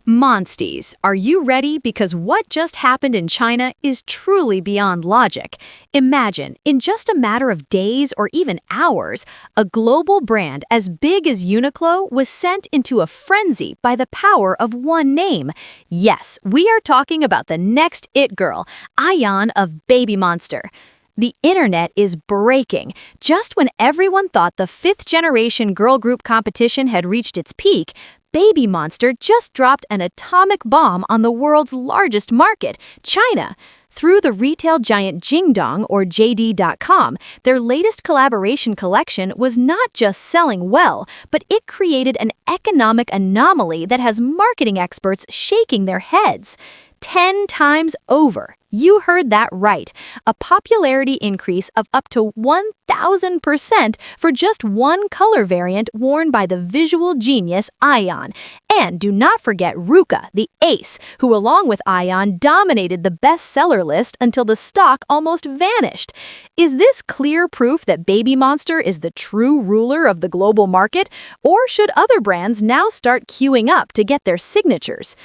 Monsties, are you ready? Because what just happened in China is truly beyond logic. Imagine, in just a matter of days or even hours, a global brand as big as Uniqlo was sent into a frenzy by the power of one name. Yes, we are talking about the next it girl, Ahyeon of BABYMONSTER. The internet is breaking. Just when everyone thought the fifth-generation girl group competition had reached its peak, BABYMONSTER just dropped an atomic bomb on the world's largest market, China. Through the retail giant Jingdong or JD.com, their latest collaboration collection was not just selling well, but it created an economic anomaly that has marketing experts shaking their heads. 10 times over. You heard that right. A popularity increase of up to 1,000% for just one color variant worn by the visual genius Ahyeon. And do not forget Ruka, the ace, who along with Ahyeon dominated the bestseller list until the stock almost vanished. Is this clear proof that BABYMONSTER is the true ruler of the global market? Or should other brands now start queuing up to get their signatures?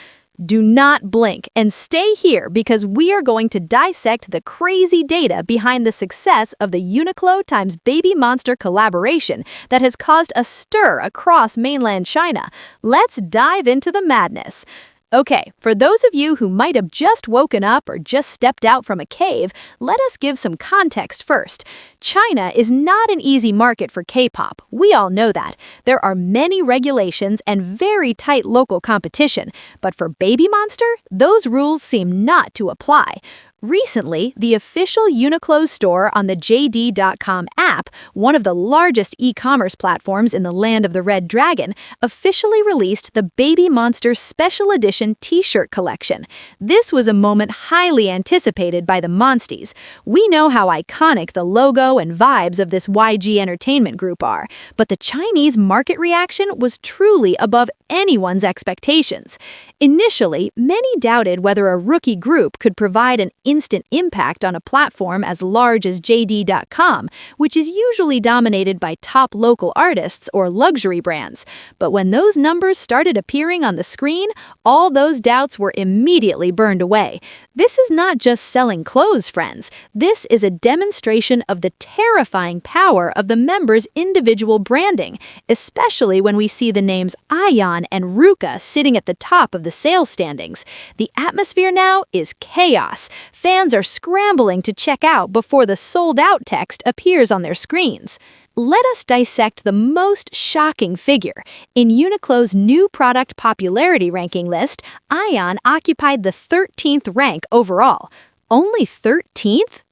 Do not blink and stay here because we are going to dissect the crazy data behind the success of the Uniqlo x BABYMONSTER collaboration that has caused a stir across mainland China. Let's dive into the madness. Okay, for those of you who might have just woken up or just stepped out from a cave, let us give some context first. China is not an easy market for K-pop. We all know that. There are many regulations and very tight local competition, but for BABYMONSTER, those rules seem not to apply. Recently, the official Uniqlo store on the JD.com app, one of the largest e-commerce platforms in the land of the Red Dragon, officially released the BABYMONSTER Special Edition t-shirt collection. This was a moment highly anticipated by the Monsties. We know how iconic the logo and vibes of this YG Entertainment group are, but the Chinese market reaction was truly above anyone's expectations. Initially, many doubted whether a rookie group could provide an instant impact on a platform as large as JD.com, which is usually dominated by top local artists or luxury brands. But when those numbers started appearing on the screen, all those doubts were immediately burned away. This is not just selling clothes, friends. This is a demonstration of the terrifying power of the members' individual branding, especially when we see the names Ahyeon and Ruka sitting at the top of the sales standings. The atmosphere now is chaos. Fans are scrambling to check out before the sold-out text appears on their screens. Let us dissect the most shocking figure. In Uniqlo's new product popularity ranking list, Ahyeon occupied the 13th rank overall. Only 13th?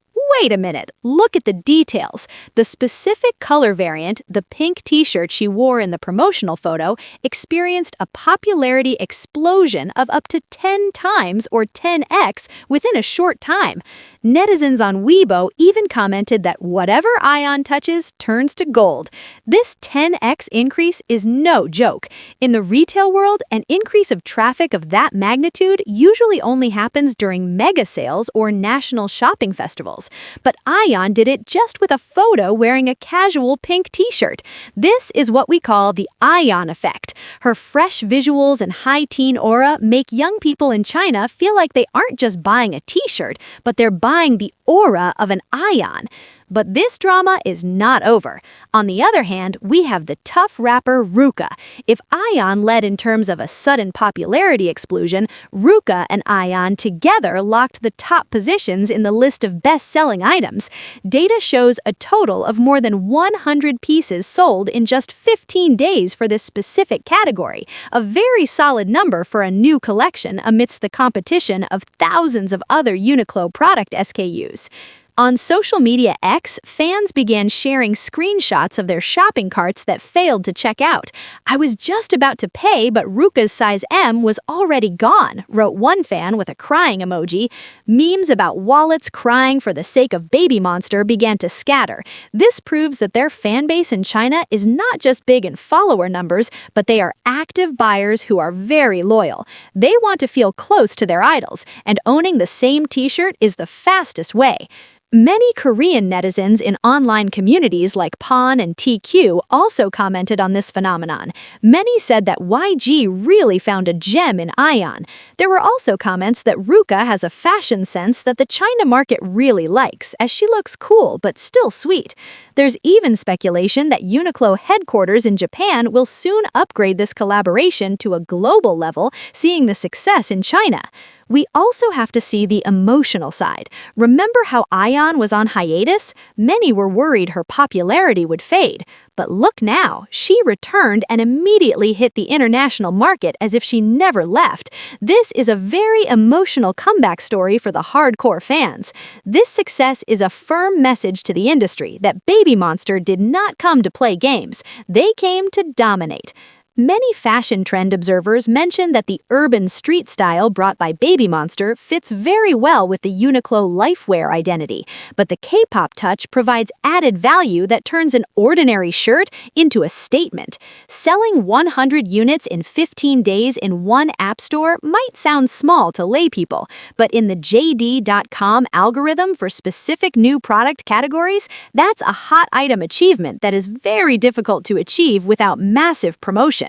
Wait a minute, look at the details. The specific color variant, the pink t-shirt she wore in the promotional photo, experienced a popularity explosion of up to 10 times or 10x within a short time. Netizens on Weibo even commented that whatever Ahyeon touches turns to gold. This 10x increase is no joke. In the retail world, an increase of traffic of that magnitude usually only happens during mega sales or national shopping festivals. But Ahyeon did it just with a photo wearing a casual pink t-shirt. This is what we call the Ahyeon Effect. Her fresh visuals and high teen aura make young people in China feel like they aren't just buying a t-shirt, but they're buying the aura of an Ahyeon. But this drama is not over. On the other hand, we have the tough rapper Ruka. If Ahyeon led in terms of a sudden popularity explosion, Ruka and Ahyeon together locked the top positions in the list of best-selling items. Data shows a total of more than 100 pieces sold in just 15 days for this specific category, a very solid number for a new collection amidst the competition of thousands of other Uniqlo product SKUs. On social media X, fans began sharing screenshots of their shopping carts that failed to check out. "I was just about to pay, but Ruka's size M was already gone," wrote one fan with a crying emoji. Memes about wallets crying for the sake of BABYMONSTER began to scatter. This proves that their fan base in China is not just big in follower numbers, but they are active buyers who are very loyal. They want to feel close to their idols, and owning the same t-shirt is the fastest way. Many Korean netizens in online communities like Pon and TQ also commented on this phenomenon. Many said that YG really found a gem in Ahyeon. There were also comments that Ruka has a fashion sense that the China market really likes, as she looks cool but still sweet. There's even speculation that Uniqlo headquarters in Japan will soon upgrade this collaboration to a global level, seeing the success in China. We also have to see the emotional side. Remember how Ahyeon was on hiatus? Many were worried her popularity would fade. But look now, she returned and immediately hit the international market as if she never left. This is a very emotional comeback story for the hardcore fans. This success is a firm message to the industry that BABYMONSTER did not come to play games. They came to dominate. Many fashion trend observers mention that the urban street style brought by BABYMONSTER fits very well with the Uniqlo lifewear identity, but the K-pop touch provides added value that turns an ordinary shirt into a statement. Selling 100 units in 15 days in one app store might sound small to laypeople, but in the JD.com algorithm for specific new product categories, that's a hot item achievement that is very difficult to achieve without massive promotion.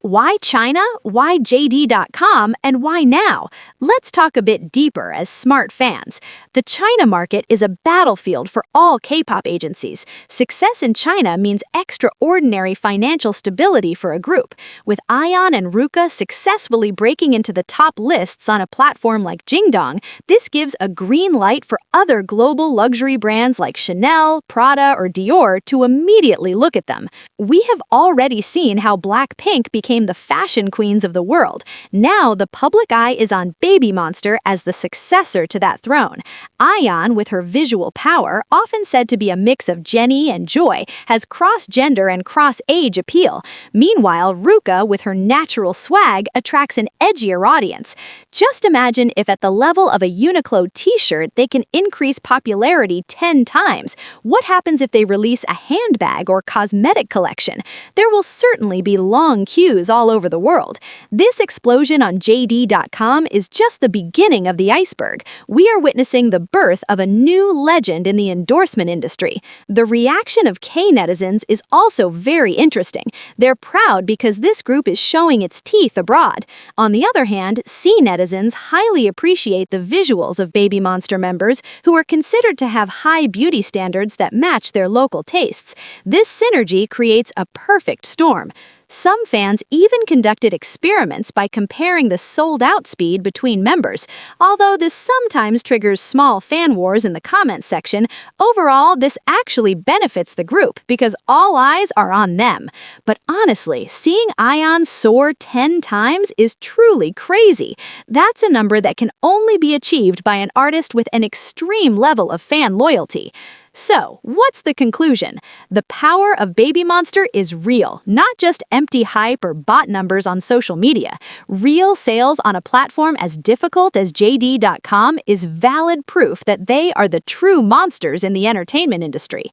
Why China? Why JD.com? And why now? Let's talk a bit deeper as smart fans. The China market is a battlefield for all K-pop agencies. Success in China means extraordinary financial stability for a group. With Ahyeon and Ruka successfully breaking into the top lists on a platform like Jingdong, this gives a green light for other global luxury brands like Chanel, Prada, or Dior to immediately look at them. We have already seen how Blackpink became the fashion queens of the world. Now the public eye is on BABYMONSTER as the successor to that throne. Ahyeon, with her visual power, often said to be a mix of Jennie and Joy, has cross-gender and cross-age appeal. Meanwhile, Ruka, with her natural swag, attracts an edgier audience. Just imagine if at the level of a Uniqlo t-shirt they can increase popularity 10 times. What happens if they release a handbag or cosmetic collection? There will certainly be long queues all over the world. This explosion on JD.com is just the beginning of the iceberg. We are witnessing the birth of a new legend in the endorsement industry. The reaction of K-netizens is also very interesting. They're proud because this group is showing its teeth abroad. On the other hand, C-netizens highly appreciate the visuals of BABYMONSTER members who are considered to have high beauty standards that match their local tastes. This synergy creates a perfect storm. Some fans even conducted experiments by comparing the sold-out speed between members. Although this sometimes triggers small fan wars in the comments section, overall this actually benefits the group because all eyes are on them. But honestly, seeing Ahyeon soar 10 times is truly crazy. That's a number that can only be achieved by an artist with an extreme level of fan loyalty. So, what's the conclusion? The power of BABYMONSTER is real, not just empty hype or bot numbers on social media. Real sales on a platform as difficult as JD.com is valid proof that they are the true monsters in the entertainment industry.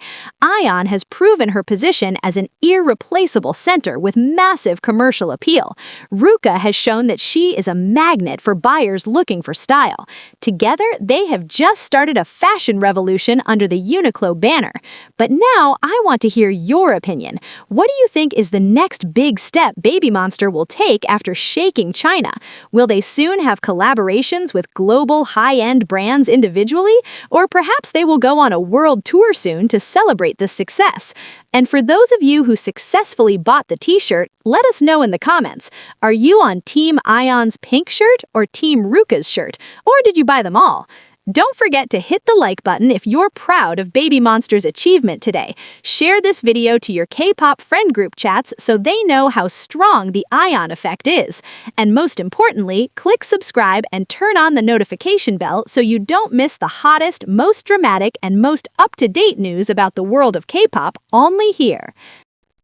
Ahyeon has proven her position as an irreplaceable center with massive commercial appeal. Ruka has shown that she is a magnet for buyers looking for style. Together, they have just started a fashion revolution under the Uniqlo banner. But now I want to hear your opinion. What do you think is the next big step BABYMONSTER will take after shaking China? Will they soon have collaborations with global high-end brands individually? Or perhaps they will go on a world tour soon to celebrate this success? And for those of you who successfully bought the t-shirt, let us know in the comments. Are you on Team Ahyeon's pink shirt or Team Ruka's shirt? Or did you buy them all? Don't forget to hit the like button if you're proud of BABYMONSTER's achievement today. Share this video to your K-pop friend group chats so they know how strong the Ahyeon effect is. And most importantly, click subscribe and turn on the notification bell so you don't miss the hottest, most dramatic, and most up-to-date news about the world of K-pop only here.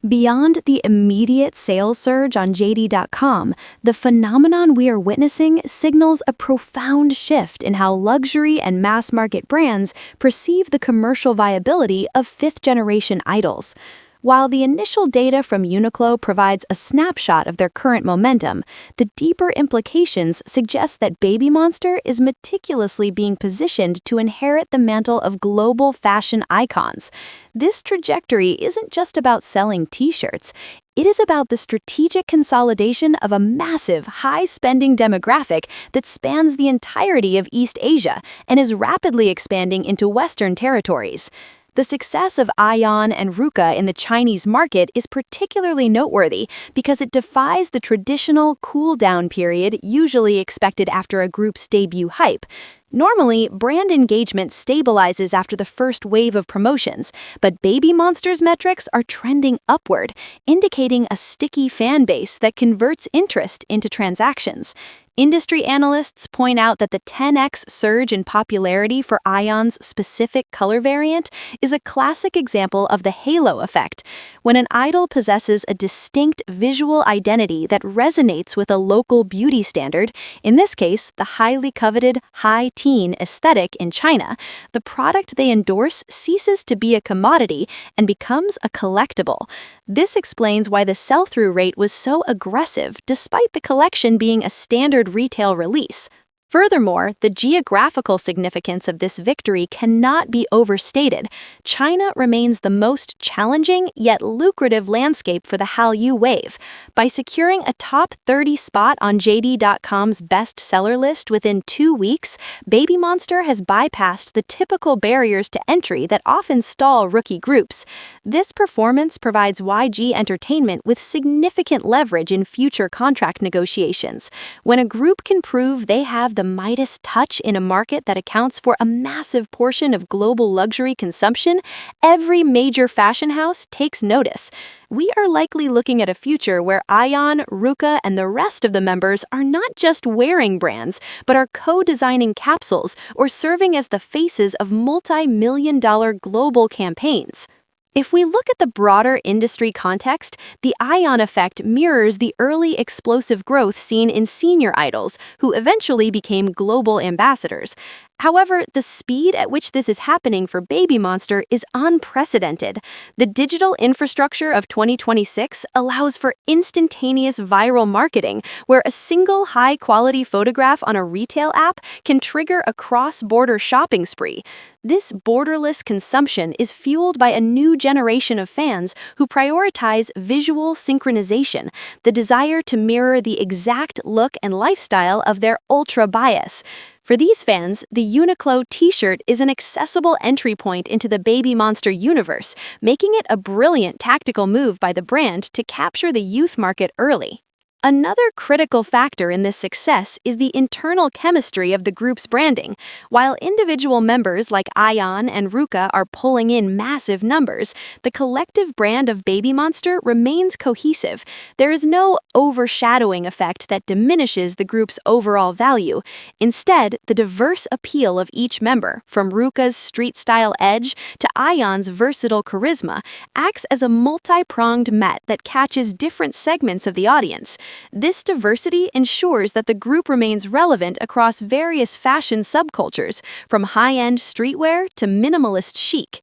Beyond the immediate sales surge on JD.com, the phenomenon we are witnessing signals a profound shift in how luxury and mass-market brands perceive the commercial viability of fifth-generation idols. While the initial data from Uniqlo provides a snapshot of their current momentum, the deeper implications suggest that BABYMONSTER is meticulously being positioned to inherit the mantle of global fashion icons. This trajectory isn't just about selling t-shirts. It is about the strategic consolidation of a massive, high-spending demographic that spans the entirety of East Asia and is rapidly expanding into Western territories. The success of Ahyeon and Ruka in the Chinese market is particularly noteworthy because it defies the traditional cool-down period usually expected after a group's debut hype. Normally, brand engagement stabilizes after the first wave of promotions, but BABYMONSTER's metrics are trending upward, indicating a sticky fan base that converts interest into transactions. Industry analysts point out that the 10x surge in popularity for Ahyeon's specific color variant is a classic example of the halo effect. When an idol possesses a distinct visual identity that resonates with a local beauty standard, in this case, the highly coveted high-teen aesthetic in China, the product they endorse ceases to be a commodity and becomes a collectible. This explains why the sell-through rate was so aggressive despite the collection being a standard retail release. Furthermore, the geographical significance of this victory cannot be overstated. China remains the most challenging yet lucrative landscape for the Hallyu wave. By securing a top 30 spot on JD.com's bestseller list within 2 weeks, BABYMONSTER has bypassed the typical barriers to entry that often stall rookie groups. This performance provides YG Entertainment with significant leverage in future contract negotiations. When a group can prove they have the Midas touch in a market that accounts for a massive portion of global luxury consumption, every major fashion house takes notice. We are likely looking at a future where Ahyeon, Ruka, and the rest of the members are not just wearing brands, but are co-designing capsules or serving as the faces of multi-million-dollar global campaigns. If we look at the broader industry context, the Ahyeon Effect mirrors the early explosive growth seen in senior idols, who eventually became global ambassadors. However, the speed at which this is happening for BABYMONSTER is unprecedented. The digital infrastructure of 2026 allows for instantaneous viral marketing, where a single high-quality photograph on a retail app can trigger a cross-border shopping spree. This borderless consumption is fueled by a new generation of fans who prioritize visual synchronization, the desire to mirror the exact look and lifestyle of their ultra-bias. For these fans, the Uniqlo t-shirt is an accessible entry point into the BABYMONSTER universe, making it a brilliant tactical move by the brand to capture the youth market early. Another critical factor in this success is the internal chemistry of the group's branding. While individual members like Ahyeon and Ruka are pulling in massive numbers, the collective brand of BABYMONSTER remains cohesive. There is no overshadowing effect that diminishes the group's overall value. Instead, the diverse appeal of each member, from Ruka's street-style edge to Ahyeon's versatile charisma, acts as a multi-pronged net that catches different segments of the audience. This diversity ensures that the group remains relevant across various fashion subcultures, from high-end streetwear to minimalist chic.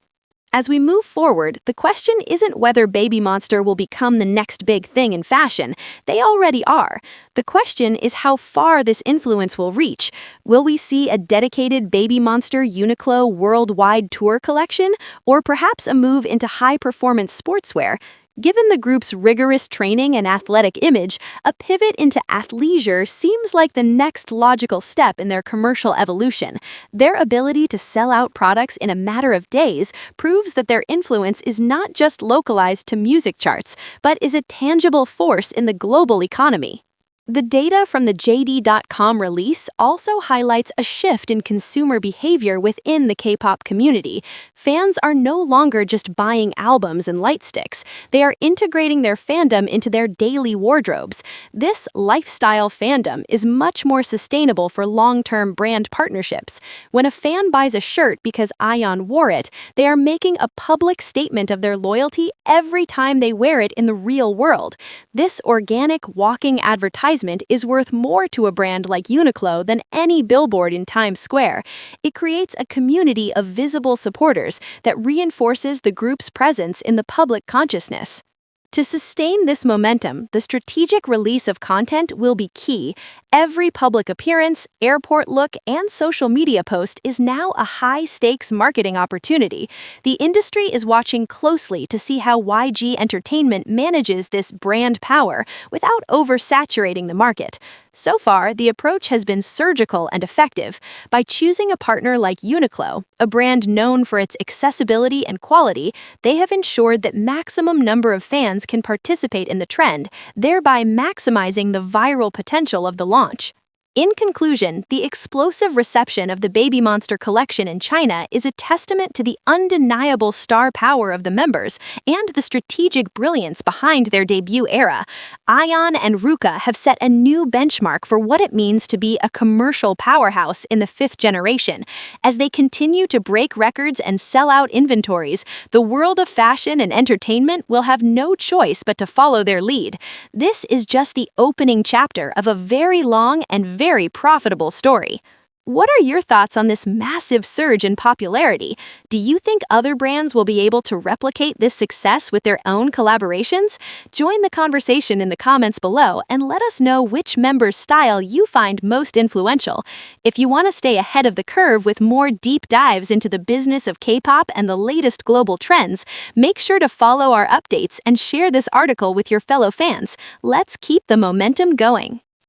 As we move forward, the question isn't whether BABYMONSTER will become the next big thing in fashion. They already are. The question is how far this influence will reach. Will we see a dedicated BABYMONSTER Uniqlo worldwide tour collection, or perhaps a move into high-performance sportswear? Given the group's rigorous training and athletic image, a pivot into athleisure seems like the next logical step in their commercial evolution. Their ability to sell out products in a matter of days proves that their influence is not just localized to music charts, but is a tangible force in the global economy. The data from the JD.com release also highlights a shift in consumer behavior within the K-pop community. Fans are no longer just buying albums and light sticks. They are integrating their fandom into their daily wardrobes. This lifestyle fandom is much more sustainable for long-term brand partnerships. When a fan buys a shirt because Ahyeon wore it, they are making a public statement of their loyalty every time they wear it in the real world. This organic walking advertising advertisement is worth more to a brand like Uniqlo than any billboard in Times Square. It creates a community of visible supporters that reinforces the group's presence in the public consciousness. To sustain this momentum, the strategic release of content will be key. Every public appearance, airport look, and social media post is now a high-stakes marketing opportunity. The industry is watching closely to see how YG Entertainment manages this brand power without oversaturating the market. So far, the approach has been surgical and effective. By choosing a partner like Uniqlo, a brand known for its accessibility and quality, they have ensured that maximum number of fans can participate in the trend, thereby maximizing the viral potential of the launch. In conclusion, the explosive reception of the BABYMONSTER collection in China is a testament to the undeniable star power of the members and the strategic brilliance behind their debut era. Ahyeon and Ruka have set a new benchmark for what it means to be a commercial powerhouse in the fifth generation. As they continue to break records and sell out inventories, the world of fashion and entertainment will have no choice but to follow their lead. This is just the opening chapter of a very long and very profitable story. What are your thoughts on this massive surge in popularity? Do you think other brands will be able to replicate this success with their own collaborations? Join the conversation in the comments below and let us know which member's style you find most influential. If you want to stay ahead of the curve with more deep dives into the business of K-pop and the latest global trends, make sure to follow our updates and share this article with your fellow fans. Let's keep the momentum going.